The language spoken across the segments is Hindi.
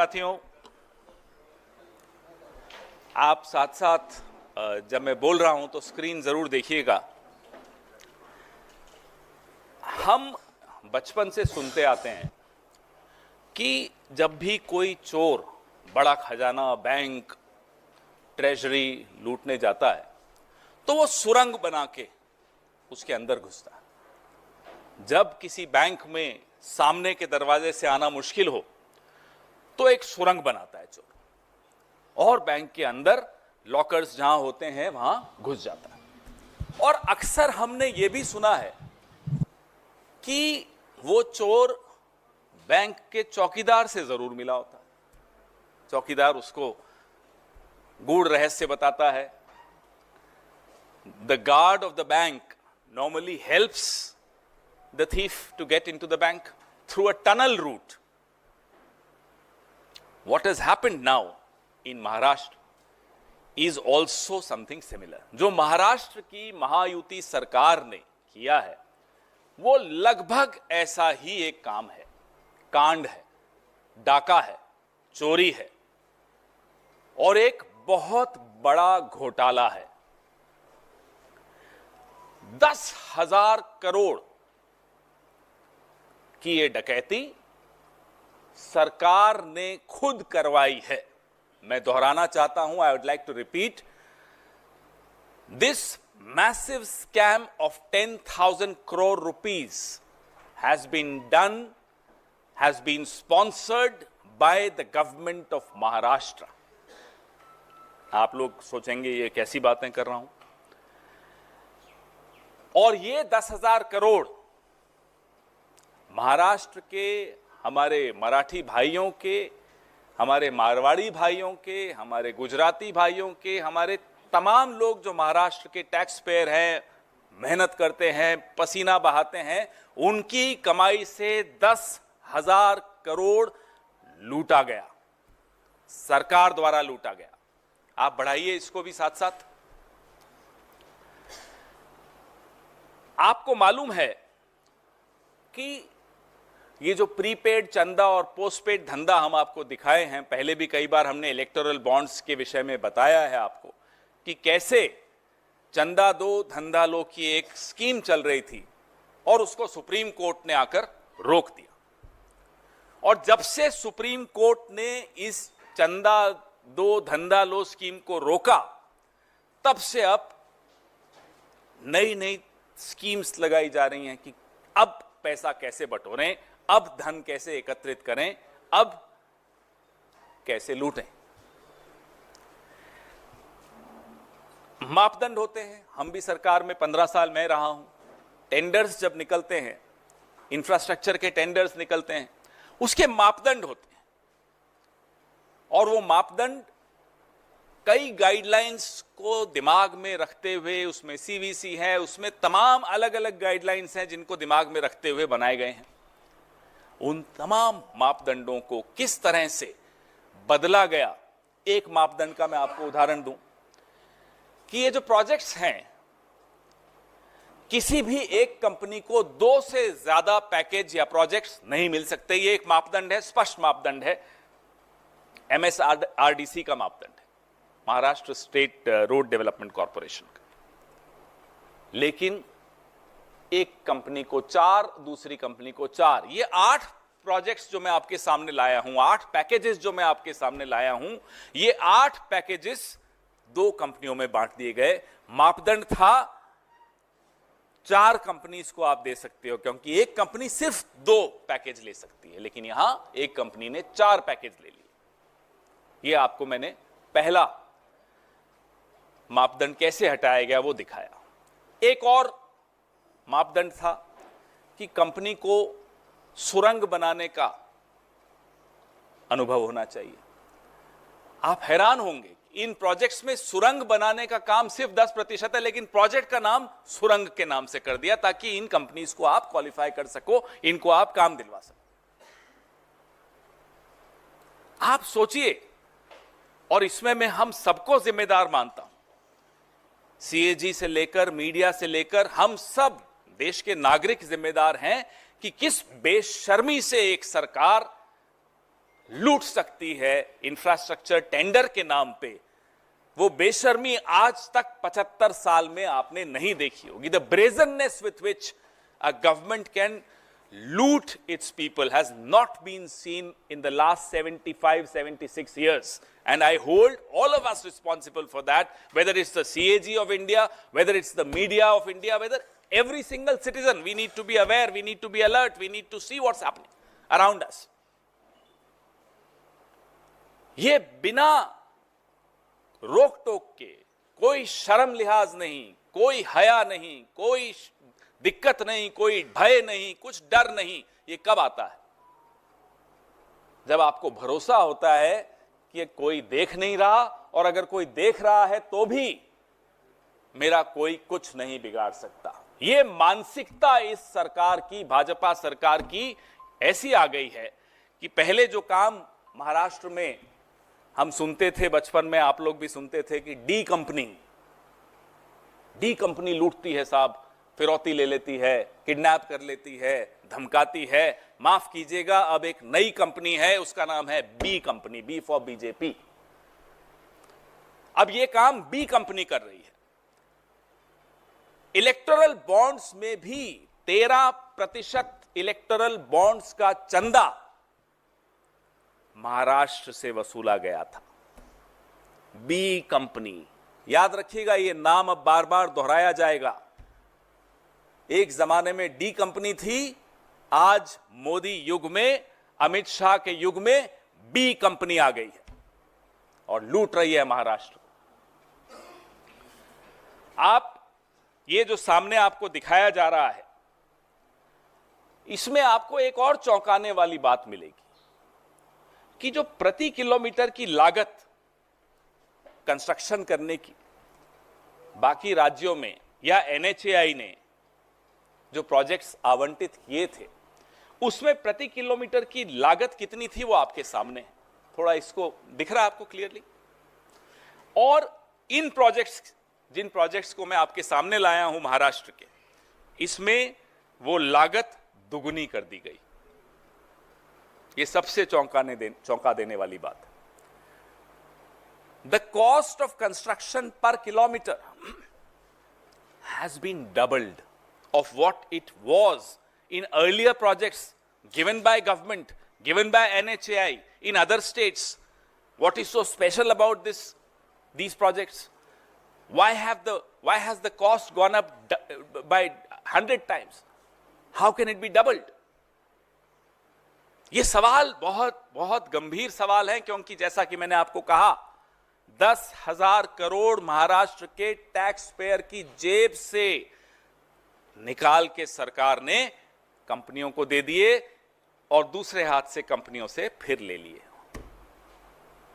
साथियों, आप साथ साथ जब मैं बोल रहा हूं तो स्क्रीन जरूर देखिएगा। हम बचपन से सुनते आते हैं कि जब भी कोई चोर बड़ा खजाना, बैंक, ट्रेजरी लूटने जाता है तो वो सुरंग बना के उसके अंदर घुसता है। जब किसी बैंक में सामने के दरवाजे से आना मुश्किल हो तो एक सुरंग बनाता है चोर और बैंक के अंदर लॉकर्स जहां होते हैं वहां घुस जाता है। और अक्सर हमने ये भी सुना है कि वो चोर बैंक के चौकीदार से जरूर मिला होता है। चौकीदार उसको गूढ़ रहस्य बताता है। The guard of the bank normally helps the thief to get into the bank through a tunnel route. What has happened now in Maharashtra is also something similar. जो महाराष्ट्र की महायुति सरकार ने किया है वो लगभग ऐसा ही एक काम है, कांड है, डाका है, चोरी है और एक बहुत बड़ा घोटाला है। 10,000 करोड़ की ये डकैती सरकार ने खुद करवाई है। मैं दोहराना चाहता हूं, I would like to repeat, this massive scam of 10,000 crore rupees has been sponsored by the government of Maharashtra. आप लोग सोचेंगे ये कैसी बातें कर रहा हूं, और ये 10,000 करोड़ महाराष्ट्र के हमारे मराठी भाइयों के, हमारे मारवाड़ी भाइयों के, हमारे गुजराती भाइयों के, हमारे तमाम लोग जो महाराष्ट्र के टैक्स पेयर हैं, मेहनत करते हैं, पसीना बहाते हैं, उनकी कमाई से 10,000 करोड़ लूटा गया, सरकार द्वारा लूटा गया। आप बढ़ाइए इसको भी साथ साथ। आपको मालूम है कि ये जो प्रीपेड चंदा और पोस्टपेड धंधा हम आपको दिखाए हैं, पहले भी कई बार हमने इलेक्टोरल बॉन्ड्स के विषय में बताया है आपको कि कैसे चंदा दो धंधा लो की एक स्कीम चल रही थी और उसको सुप्रीम कोर्ट ने आकर रोक दिया। और जब से सुप्रीम कोर्ट ने इस चंदा दो धंधा लो स्कीम को रोका, तब से अब नई नई स्कीम्स लगाई जा रही हैं कि अब पैसा कैसे बटोरें, अब धन कैसे एकत्रित करें, अब कैसे लूटें। मापदंड होते हैं। हम भी सरकार में 15 साल में रहा हूं। टेंडर्स जब निकलते हैं, इंफ्रास्ट्रक्चर के टेंडर्स निकलते हैं, उसके मापदंड होते हैं और वो मापदंड कई गाइडलाइंस को दिमाग में रखते हुए, उसमें सीवीसी है, उसमें तमाम अलग अलग गाइडलाइंस हैं जिनको दिमाग में रखते हुए बनाए गए हैं। उन तमाम मापदंडों को किस तरह से बदला गया, एक मापदंड का मैं आपको उदाहरण दूं कि ये जो प्रोजेक्ट्स हैं, किसी भी एक कंपनी को 2 से ज्यादा पैकेज या प्रोजेक्ट्स नहीं मिल सकते। ये एक मापदंड है, स्पष्ट मापदंड है, MSRDC का मापदंड है, Maharashtra state road development corporation का। लेकिन एक कंपनी को 4, दूसरी कंपनी को 4, ये 8 प्रोजेक्ट्स जो मैं आपके सामने लाया हूं, 8 पैकेजेस जो मैं आपके सामने लाया हूं, ये 8 पैकेजेस 2 कंपनियों में बांट दिए गए। मापदंड था 4 कंपनीज को आप दे सकते हो, क्योंकि एक कंपनी सिर्फ 2 पैकेज ले सकती है, लेकिन यहां एक कंपनी ने 4 पैकेज ले लिए। ये आपको मैंने पहला मापदंड कैसे हटाया गया वो दिखाया। एक और मापदंड था कि कंपनी को सुरंग बनाने का अनुभव होना चाहिए। आप हैरान होंगे, इन प्रोजेक्ट्स में सुरंग बनाने का काम सिर्फ 10% है, लेकिन प्रोजेक्ट का नाम सुरंग के नाम से कर दिया ताकि इन कंपनीज को आप क्वालिफाई कर सको, इनको आप काम दिलवा सको। आप सोचिए, और इसमें मैं हम सबको जिम्मेदार मानता हूं, सीएजी से लेकर मीडिया से लेकर हम सब देश के नागरिक जिम्मेदार हैं कि किस बेशर्मी से एक सरकार लूट सकती है इंफ्रास्ट्रक्चर टेंडर के नाम पे, वो बेशर्मी आज तक 75 साल में आपने नहीं देखी होगी. The brazenness with which a government can loot its people has not been seen in the last 75-76 years, and I hold all of us responsible for that, whether it's the CAG of India, whether it's the media of India, whether every single citizen. We need to be aware, we need to be alert, we need to see what's happening around us. ये बिना रोक टोक के, कोई शर्म लिहाज नहीं, कोई हया नहीं, कोई दिक्कत नहीं, कोई भय नहीं, कुछ डर नहीं, ये कब आता है? जब आपको भरोसा होता है कि कोई देख नहीं रहा, और अगर कोई देख रहा है तो भी मेरा कोई कुछ नहीं बिगाड़ सकता. ये मानसिकता इस सरकार की, भाजपा सरकार की ऐसी आ गई है कि पहले जो काम महाराष्ट्र में हम सुनते थे, बचपन में आप लोग भी सुनते थे कि डी कंपनी लूटती है साहब, फिरौती ले लेती है, किडनैप कर लेती है, धमकाती है. माफ कीजिएगा, अब एक नई कंपनी है, उसका नाम है B company, B for BJP. अब ये काम बी कंपनी कर रही है. इलेक्टोरल बॉन्ड्स में भी 13% इलेक्टोरल बॉन्ड्स का चंदा महाराष्ट्र से वसूला गया था. बी कंपनी, याद रखिएगा, ये नाम अब बार बार दोहराया जाएगा. एक जमाने में डी कंपनी थी, आज मोदी युग में, अमित शाह के युग में बी कंपनी आ गई है और लूट रही है महाराष्ट्र. आप ये जो सामने आपको दिखाया जा रहा है, इसमें आपको एक और चौंकाने वाली बात मिलेगी कि जो प्रति किलोमीटर की लागत कंस्ट्रक्शन करने की बाकी राज्यों में या एनएचएआई ने जो प्रोजेक्ट्स आवंटित किए थे, उसमें प्रति किलोमीटर की लागत कितनी थी वो आपके सामने है. थोड़ा इसको दिख रहा है आपको क्लियरली? और इन प्रोजेक्ट्स, जिन प्रोजेक्ट्स को मैं आपके सामने लाया हूं महाराष्ट्र के, इसमें वो लागत दुगुनी कर दी गई. ये सबसे चौंका देने वाली बात है. The cost of construction per kilometre has been doubled of what it was in earlier projects given by government, given by NHAI in other states. What is so special about these projects? Why has the cost gone up by 100 times? How can it be doubled? ये सवाल बहुत गंभीर सवाल है, क्योंकि जैसा कि मैंने आपको कहा, 10,000 करोड़ महाराष्ट्र के टैक्स पेयर की जेब से निकाल के सरकार ने कंपनियों को दे दिए और दूसरे हाथ से कंपनियों से फिर ले लिए.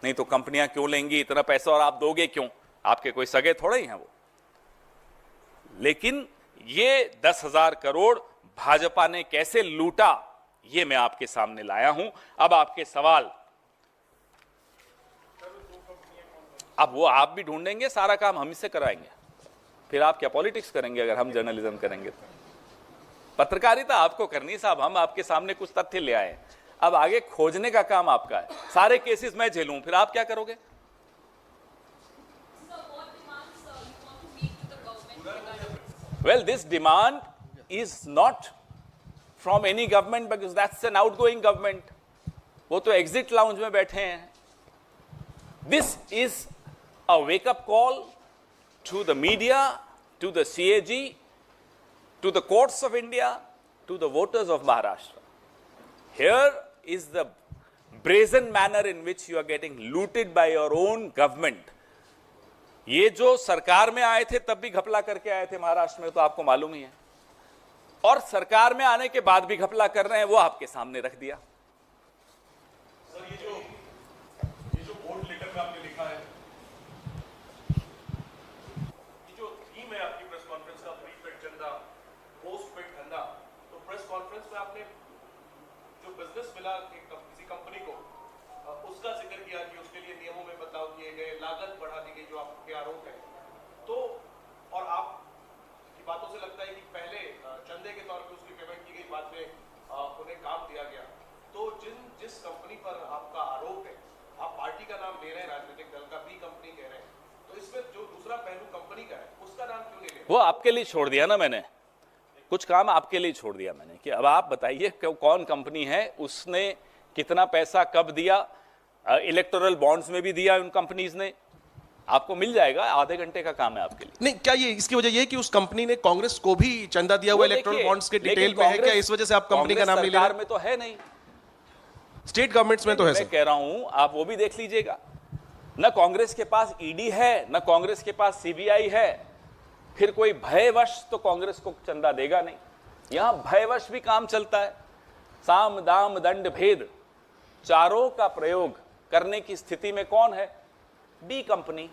नहीं तो कंपनियां क्यों लेंगी इतना पैसा, और आप दोगे क्यों? आपके कोई सगे थोड़े ही हैं वो. लेकिन ये 10,000 करोड़ भाजपा ने कैसे लूटा, ये मैं आपके सामने लाया हूं. अब आपके सवाल, अब वो आप भी ढूंढेंगे, सारा काम हम ही से कराएंगे. फिर आप क्या पॉलिटिक्स करेंगे अगर हम जर्नलिज्म करेंगे तो? पत्रकारिता आपको करनी साहब, हम आपके सामने कुछ तथ्य ले आए, अब आगे खोजने का काम आपका है. सारे केसेस मैं झेलूं, फिर आप क्या करोगे? Well, this demand is not from any government, because that's an outgoing government. वो तो एग्जिट लाउंज में बैठे हैं. This is a wake up call to the media, to the CAG, to the courts of India, to the voters of Maharashtra. Here is the brazen manner in which you are getting looted by your own government. ये जो सरकार में आए थे तब भी घपला करके आए थे महाराष्ट्र में, तो आपको मालूम ही है, और सरकार में आने के बाद भी घपला कर रहे हैं, वो आपके सामने रख दिया. सर, ये जो बोर्ड लेटर में आपने लिखा है, आपकी प्रेस कॉन्फ्रेंस का प्री पेड चंदा, पोस्ट पेड धंधा, तो प्रेस कॉन्फ्रेंस में आपने जो बिजनेस मिला किसी कंपनी को, उसका जिक्र किया कि उसके लिए नियमों में बदलाव किए गए, लागत बढ़ा दी गई, जो आपके आरोप है. तो और आपकी बातों से लगता है कि पहले चंदे के तौर पे उसकी पेमेंट की गई, बाद में उन्हें काम दिया गया. तो जिस कंपनी पर आपका वो आपके लिए छोड़ दिया ना मैंने, कुछ काम आपके लिए छोड़ दिया मैंने कि अब आप बताइए कि कौन कंपनी है, उसने कितना पैसा कब दिया, इलेक्टोरल बॉन्ड्स में भी दिया उन कंपनीज ने, आपको मिल जाएगा, आधे घंटे का काम है आपके लिए। नहीं, क्या ये इसकी वजह ये है कि उस कंपनी ने कांग्रेस को भी चंदा दिया हुआ इलेक्टोरल बॉन्ड्स के डिटेल में है क्या, इस वजह से आप कंपनी का नाम नहीं ले सरकार रहे? में तो है नहीं, स्टेट गवर्नमेंट्स में तो है मैं सर। कह रहा हूं आप वो भी देख लीजिएगा। न कांग्रेस के पास ईडी है, न कांग्रेस के पास सीबीआई है, फिर कोई भयवश तो कांग्रेस को चंदा देगा नहीं। यहां भयवश भी काम चलता है, साम दाम दंड भेद चारों का प्रयोग करने की स्थिति में कौन है? D company.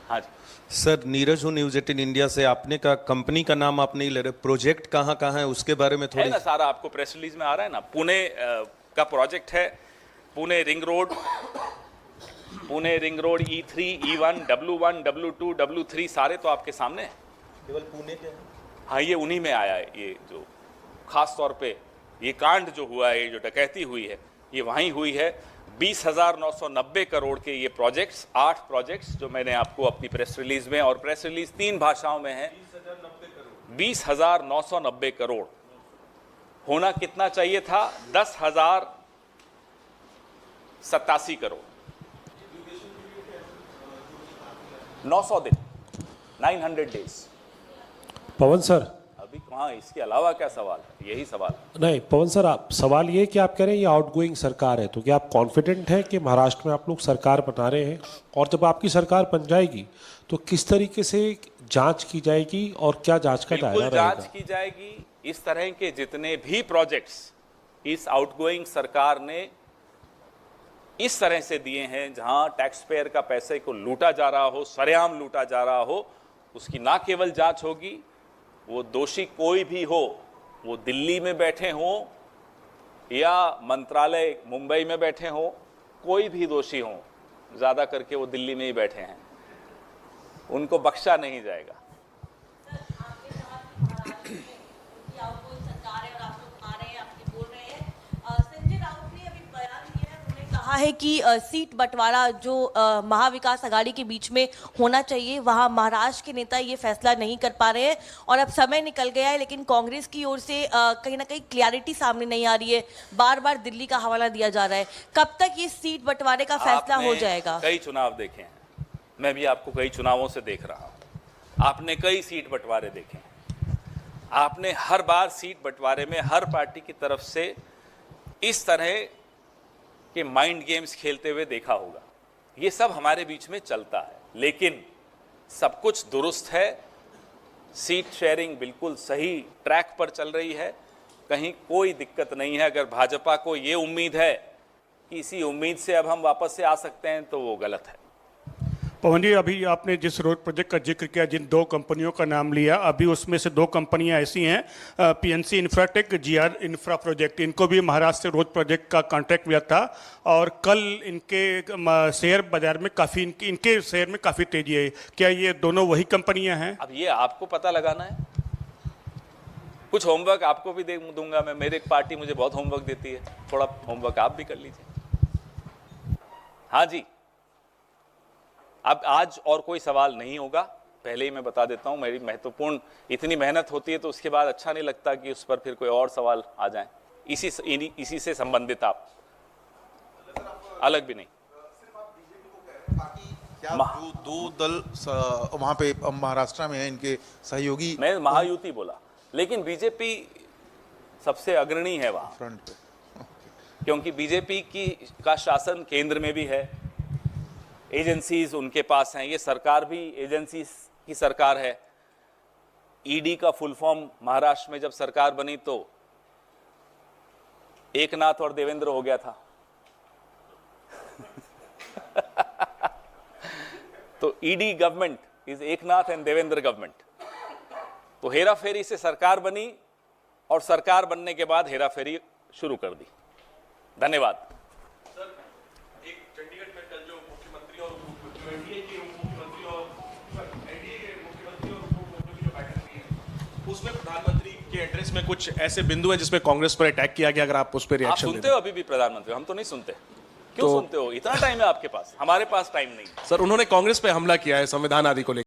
हाँ जी सर, नीरज हूँ न्यूज 18 इंडिया से। आपने कहा कंपनी का नाम आप नहीं ले रहे, प्रोजेक्ट कहाँ कहाँ है उसके बारे में है थोड़ी। ना, सारा आपको प्रेस रिलीज में आ रहा है ना। पुणे का प्रोजेक्ट है, Pune ring road, Pune ring road E3, E1, W1, W2, W3 सारे तो आपके सामने हैं। केवल पुणे के हैं? हाँ, ये उन्हीं में आया है। ये जो खास तौर पे ये कांड जो हुआ है, ये जो डकैती हुई है, ये वहीं हुई है। 20,990 करोड़ के ये प्रोजेक्ट्स, 8 प्रोजेक्ट्स जो मैंने आपको अपनी प्रेस रिलीज में, और प्रेस रिलीज 3 भाषाओं में है। 20,990 करोड़ होना कितना चाहिए था? 10,087 करोड़। 900 दिन, 900 डेज। पवन सर, अभी कहाँ, इसके अलावा क्या सवाल है? यही सवाल है। नहीं पवन सर, आप सवाल ये है कि आप कह रहे हैं ये आउटगोइंग सरकार है, तो क्या आप कॉन्फिडेंट हैं कि महाराष्ट्र में आप लोग सरकार बना रहे हैं, और जब आपकी सरकार बन जाएगी तो किस तरीके से जांच की जाएगी और क्या जांच का दायरा बिल्कुल रहेगा? जांच की जाएगी। इस तरह के जितने भी प्रोजेक्ट्स इस आउटगोइंग सरकार ने इस तरह से दिए हैं, जहां टैक्स पेयर का पैसे को लूटा जा रहा हो, सरेआम लूटा जा रहा हो, उसकी ना केवल जांच होगी, वो दोषी कोई भी हो, वो दिल्ली में बैठे हो या मंत्रालय मुंबई में बैठे हो, कोई भी दोषी हो, ज़्यादा करके वो दिल्ली में ही बैठे हैं, उनको बख्शा नहीं जाएगा। कहा है कि सीट बंटवारा जो महाविकास आघाड़ी के बीच में होना चाहिए, वहां महाराष्ट्र के नेता ये फैसला नहीं कर पा रहे हैं, और अब समय निकल गया है, लेकिन कांग्रेस की ओर से कहीं ना कहीं क्लैरिटी सामने नहीं आ रही है। बार बार दिल्ली का हवाला दिया जा रहा है। कब तक ये सीट बंटवारे का फैसला हो जाएगा? कई चुनाव देखे हैं, मैं भी आपको कई चुनावों से देख रहा हूं। आपने कई सीट बंटवारे देखे हैं, आपने हर बार सीट बंटवारे में हर पार्टी की तरफ से इस तरह कि माइंड गेम्स खेलते हुए देखा होगा। ये सब हमारे बीच में चलता है, लेकिन सब कुछ दुरुस्त है। सीट शेयरिंग बिल्कुल सही ट्रैक पर चल रही है, कहीं कोई दिक्कत नहीं है। अगर भाजपा को ये उम्मीद है कि इसी उम्मीद से अब हम वापस से आ सकते हैं, तो वो गलत है। पवन जी, अभी आपने जिस रोड प्रोजेक्ट का जिक्र किया, जिन 2 कंपनियों का नाम लिया, अभी उसमें से 2 कंपनियां ऐसी हैं, PNC Infratech, GR infra project, इनको भी महाराष्ट्र रोड प्रोजेक्ट का कॉन्ट्रैक्ट मिला था, और कल इनके शेयर बाजार में काफ़ी इनके शेयर में काफ़ी तेजी है। क्या ये दोनों वही कंपनियां हैं? अब ये आपको पता लगाना है। कुछ होमवर्क आपको भी दे दूंगा मैं, मेरी पार्टी मुझे बहुत होमवर्क देती है, थोड़ा होमवर्क आप भी कर लीजिए। हाँ जी, अब आज और कोई सवाल नहीं होगा, पहले ही मैं बता देता हूं। मेरी महत्वपूर्ण इतनी मेहनत होती है तो उसके बाद अच्छा नहीं लगता कि उस पर फिर कोई और सवाल आ जाए। इसी से संबंधित आप अलग भी नहीं। क्या जो 2 दल वहां पे महाराष्ट्र में है, इनके सहयोगी, मैं महायुति बोला, लेकिन बीजेपी सबसे अग्रणी है वहां फ्रंट पे, क्योंकि बीजेपी का शासन केंद्र में भी है, एजेंसीज उनके पास हैं, ये सरकार भी एजेंसीज की सरकार है। ईडी का फुल फॉर्म महाराष्ट्र में जब सरकार बनी तो एकनाथ और देवेंद्र हो गया था। तो ED government is Eknath and Devendra government. तो हेरा फेरी से सरकार बनी, और सरकार बनने के बाद हेरा फेरी शुरू कर दी। धन्यवाद। एक चंडीगढ़ में कल जो मुख्यमंत्री और एनडीए के मुख्यमंत्री और एनडीए के मुख्यमंत्री और उप मुख्यमंत्री की जो बैठक हुई है, उसमें प्रधानमंत्री के एड्रेस में कुछ ऐसे बिंदु हैं जिसमें कांग्रेस पर अटैक किया गया। अगर आप उस पर आप रिएक्शन सुनते हो अभी भी प्रधानमंत्री? हम तो नहीं सुनते। क्यों सुनते हो? इतना टाइम है आपके पास, हमारे पास टाइम नहीं। सर, उन्होंने कांग्रेस पे हमला किया है संविधान आदि को लेकर।